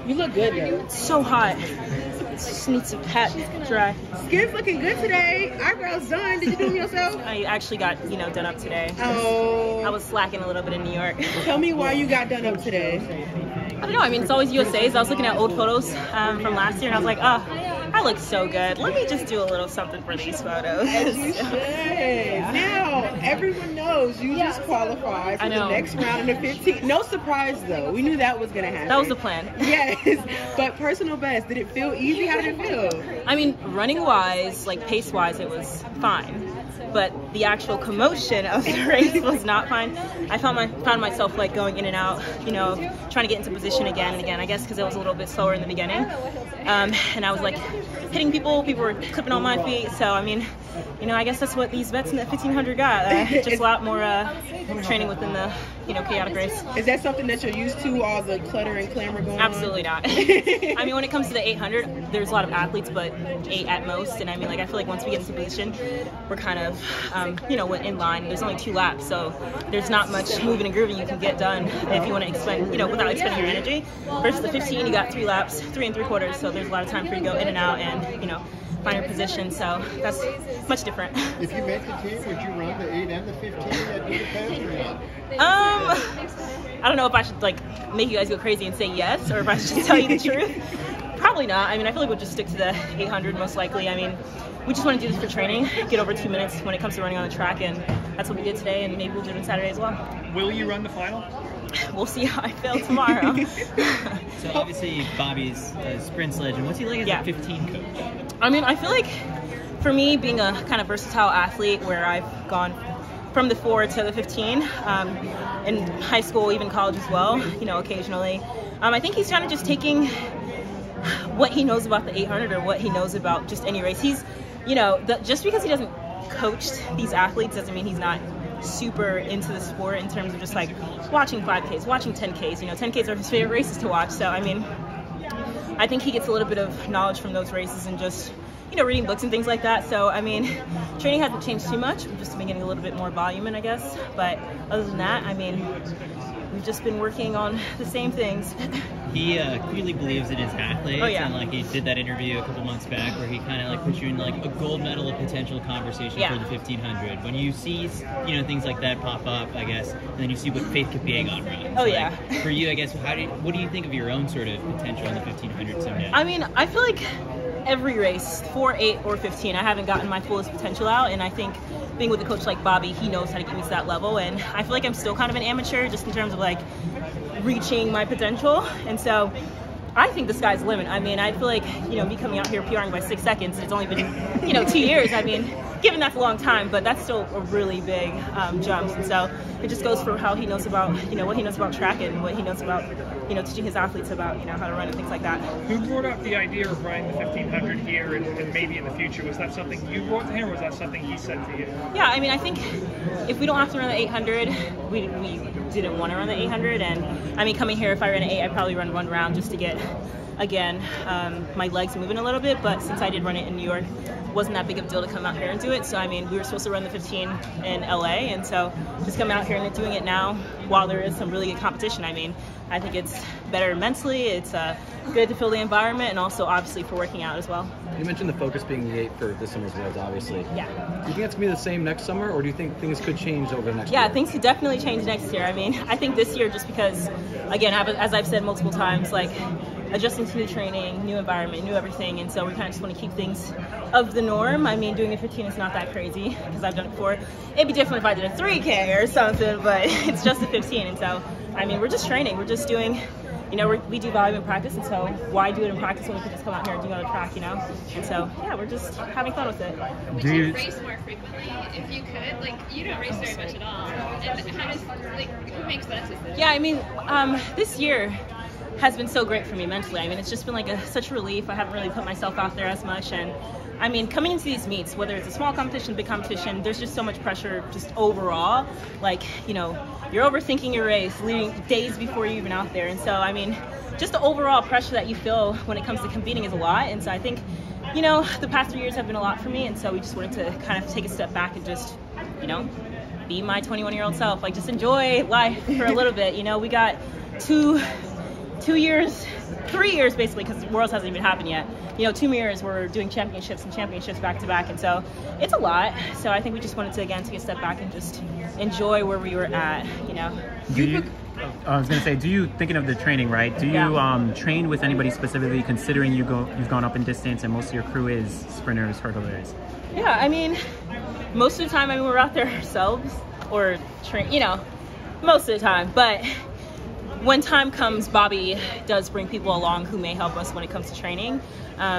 You look good though. It's so hot. Just need to pat dry. Skin's looking good today. Eyebrows done. Did you do them yourself? I actually got, done up today. Oh. I was slacking a little bit in New York. Tell me why you got done up today. I don't know. I mean, it's always USA's. I was looking at old photos from last year, and I was like, oh, I look so good. Let me just do a little something for these photos. As you should. Now, everyone knows you just qualified for the next round in the 15. No surprise, though. We knew that was going to happen. That was the plan. Yes. But personal best, did it feel easy? How did it feel? I mean, running-wise, like pace-wise, it was fine. But the actual commotion of the race was not fine. I found myself like going in and out, trying to get into position again and again, I guess because it was a little bit slower in the beginning. And I was like hitting people were clipping on my feet. So, I mean, I guess that's what these vets in the 1500 got. Just a lot more training within the, chaotic race. Is that something that you're used to, all the clutter and clamor going Absolutely on? Absolutely not. I mean, when it comes to the 800, there's a lot of athletes, but 8 at most. And I mean, like, I feel like once we get into position, we're kind of, in line. There's only 2 laps, so there's not much moving and grooving you can get done if you want to expend, without expending your energy. Versus the 15, you got 3 laps, 3 3/4, so there's a lot of time for you to go in and out and, find your position, so that's much different. If you make the team, would you run the 8 and the 15 at Budapest or not? I don't know if I should make you guys go crazy and say yes, or if I should just tell you the truth. Probably not. I mean, I feel like we'll just stick to the 800 most likely. I mean, we just want to do this for training, get over 2 minutes when it comes to running on the track, and that's what we did today, and maybe we'll do it on Saturday as well. Will you run the final? We'll see how I feel tomorrow. So obviously Bobby's a sprint legend. What's he like as a 15 coach? I mean, I feel like for me, being a kind of versatile athlete where I've gone from the 4 to the 15, in high school, even college as well, occasionally, I think he's kind of just taking what he knows about the 800 or what he knows about just any race. He's, just because he doesn't coach these athletes doesn't mean he's not super into the sport in terms of just like watching 5Ks, watching 10Ks. 10Ks are his favorite races to watch. So, I mean, I think he gets a little bit of knowledge from those races and just, reading books and things like that. So, I mean, training hasn't changed too much. We've just been getting a little bit more volume in, I guess. But other than that, I mean, we've just been working on the same things. He clearly believes in his athletes. Oh, yeah. And he did that interview a couple months back where he kind of put you in a gold medal potential conversation for the 1500. When you see things like that pop up, I guess, and then you see what Faith Kipyegon runs. Oh, yeah. For you, I guess, what do you think of your own sort of potential in the 1500 someday? I mean, I feel like every race, 4, 8, or 15, I haven't gotten my fullest potential out, and I think being with a coach like Bobby, he knows how to get me to that level, and I feel like I'm still kind of an amateur just in terms of reaching my potential, and so I think the sky's the limit. I mean, I feel like, me coming out here PRing by 6 seconds, it's only been, 2 years. I mean, given that's a long time, but that's still a really big jump. And so it just goes for how he knows about, what he knows about track and what he knows about, teaching his athletes about, how to run and things like that. Who brought up the idea of running the 1500 here and maybe in the future? Was that something you brought to him, or was that something he said to you? Yeah, I mean, I think if we don't have to run the 800, we didn't want to run the 800. And I mean, coming here, if I ran an 8, I'd probably run 1 round just to get, again, my legs moving a little bit. But since I did run it in New York, it wasn't that big of a deal to come out here and do it. So, I mean, we were supposed to run the 15 in LA. And so just coming out here and doing it now while there is some really good competition, I mean, I think it's better mentally. It's good to feel the environment, and also obviously for working out as well. You mentioned the focus being the 8 for this summer's Worlds, obviously. Yeah. Do you think it's going to be the same next summer, or do you think things could change over the next year? Yeah, things could definitely change next year. I mean, I think this year, just because, again, as I've said multiple times, adjusting to new training, new environment, new everything, and so we kind of just want to keep things of the norm. I mean, doing a 15 is not that crazy because I've done it before. It'd be different if I did a 3K or something, but it's just a 15, and so, I mean, we're just training. We're just doing, we do volume in practice, and so why do it in practice when we could just come out here and do it on the track, And so, yeah, we're just having fun with it. Would you race more frequently if you could? You don't race very much at all. And how does, who makes that decision? Yeah, I mean, this year has been so great for me mentally. I mean, it's just been such a relief. I haven't really put myself out there as much, and I mean, coming into these meets, whether it's a small competition, big competition, there's just so much pressure just overall. You're overthinking your race, leading days before you're even out there. And so, I mean, just the overall pressure that you feel when it comes to competing is a lot. And so I think, the past 3 years have been a lot for me. And so we just wanted to kind of take a step back and just, be my 21-year-old self. Just enjoy life for a little bit. We got two years 3 years basically, because Worlds hasn't even happened yet. You know, 2 years we're doing championships and championships back to back, and so it's a lot. So I think we just wanted to again take a step back and just enjoy where we were at. You know. I was gonna say, do you, thinking of the training, right? Do you train with anybody specifically, considering you've gone up in distance and most of your crew is sprinters, hurdlers? Yeah, I mean, most of the time, I mean, we're out there ourselves or train, you know, most of the time. But when time comes, Bobby does bring people along who may help us when it comes to training.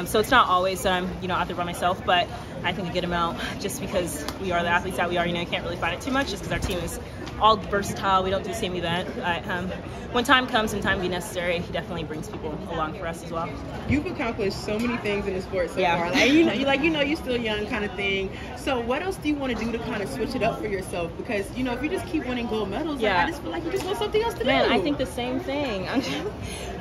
So it's not always that I'm, you know, out there by myself, but I think a good amount, just because we are the athletes that we are. You know, you can't really fight it too much, just because our team is all versatile. We don't do the same event. But, when time comes and time be necessary, he definitely brings people along for us as well. You've accomplished so many things in the sport so far. Like, you're still young, kind of thing. So what else do you want to do to kind of switch it up for yourself? Because, you know, if you just keep winning gold medals, like, I just feel like you just want something else to do. I think the same thing.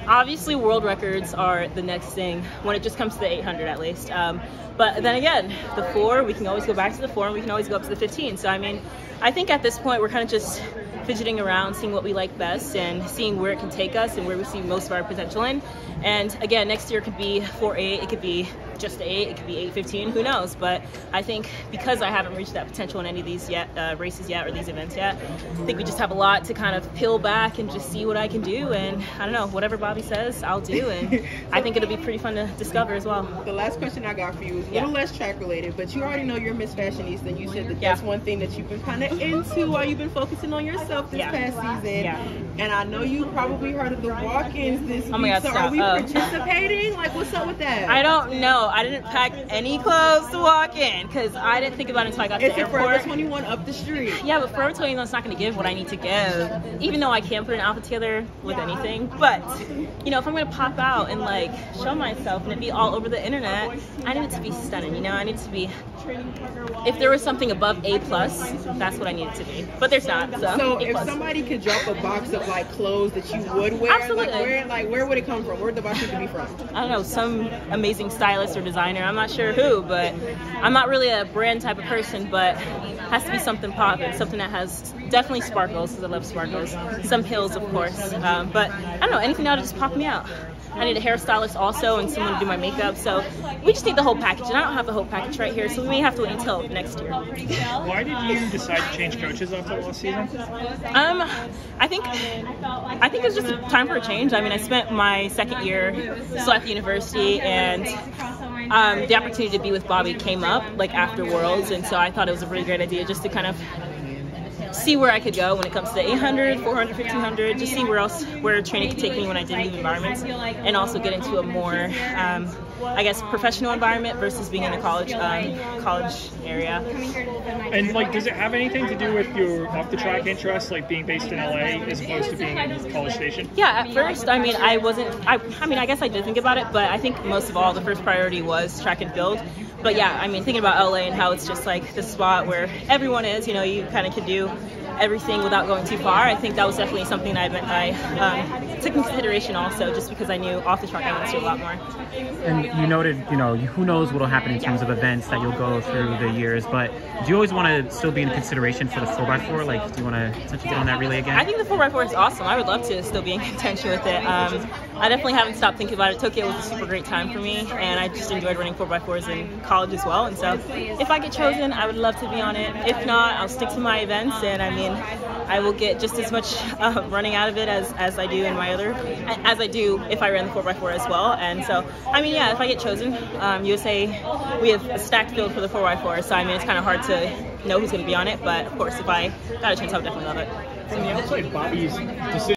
Obviously, world records are the next thing when it just comes to the 800 at least. But then again, the 4, we can always go back to the 4, and we can always go up to the 15. So, I mean, I think at this point, we're kind of just fidgeting around, seeing what we like best and seeing where it can take us and where we see most of our potential in. And again, next year could be 4.8, it could be just 8, it could be 8.15, who knows? But I think because I haven't reached that potential in any of these races yet, or these events yet, I think we just have a lot to kind of peel back and just see what I can do. And I don't know, whatever Bobby says, I'll do. And I think it'll be pretty fun to discover as well. The last question I got for you is a little less track related, but you already know you're Miss Fashionista, and you said that that's one thing that you've been kind of into while you've been focusing on yourself this past season. And I know you probably heard of the walk-ins this week. Oh my God, so are we participating? Like, what's up with that? I don't know. I didn't pack any clothes to walk in because I didn't think about it until I got to the airport. It's Forever 21 up the street. Yeah, but Forever 21 is not going to give what I need to give, even though I can put an outfit together with anything. But, you know, if I'm going to pop out and, like, show myself and it be all over the internet, I need it to be stunning, you know? I need it to be, if there was something above A+, that's what I need it to be. But there's not, so if somebody could drop a box of, like, clothes that you would wear, where would it come from? Where would the box need to be from? I don't know, some amazing stylist or designer. I'm not sure who, but I'm not really a brand type of person, but it has to be something popping, something that has definitely sparkles, because I love sparkles. Some hills, of course, but I don't know, anything now to just pop me out. I need a hairstylist also and someone to do my makeup, so we just need the whole package, and I don't have the whole package right here, so we may have to wait until next year. Why did you decide to change coaches after last season? I think it was just time for a change. I mean, I spent my second year still at the university, and the opportunity to be with Bobby came up like after Worlds, and so I thought it was a really great idea just to kind of see where I could go when it comes to the 800, 400, 1500, just see where training could take me when I did new environments, and also get into a more, I guess, professional environment versus being in a college area. And like, does it have anything to do with your off-the-track interests, like being based in LA as opposed to being in College Station? Yeah, at first, I mean, I guess I did think about it, but I think most of all, the first priority was track and field. But yeah, I mean, thinking about LA and how it's just like the spot where everyone is, you know, you kind of can do everything without going too far. I think that was definitely something I took in consideration also, just because I knew off the track I wanted to do a lot more. And you noted, you know, who knows what will happen in terms of events that you'll go through the years, but do you always want to still be in consideration for the 4x4? Like, do you want to essentially get on that relay again? I think the 4x4 is awesome. I would love to still be in contention with it. I definitely haven't stopped thinking about it. Tokyo was a super great time for me, and I just enjoyed running 4x4s in college as well. And so if I get chosen, I would love to be on it. If not, I'll stick to my events, and I mean, I will get just as much running out of it as I do in my as I do if I ran the 4x4 as well. And so, I mean, yeah, if I get chosen, USA, we have a stacked field for the 4x4, so I mean, it's kind of hard to know who's going to be on it, but of course, if I got a chance, I would definitely love it. From the outside, Bobby's decision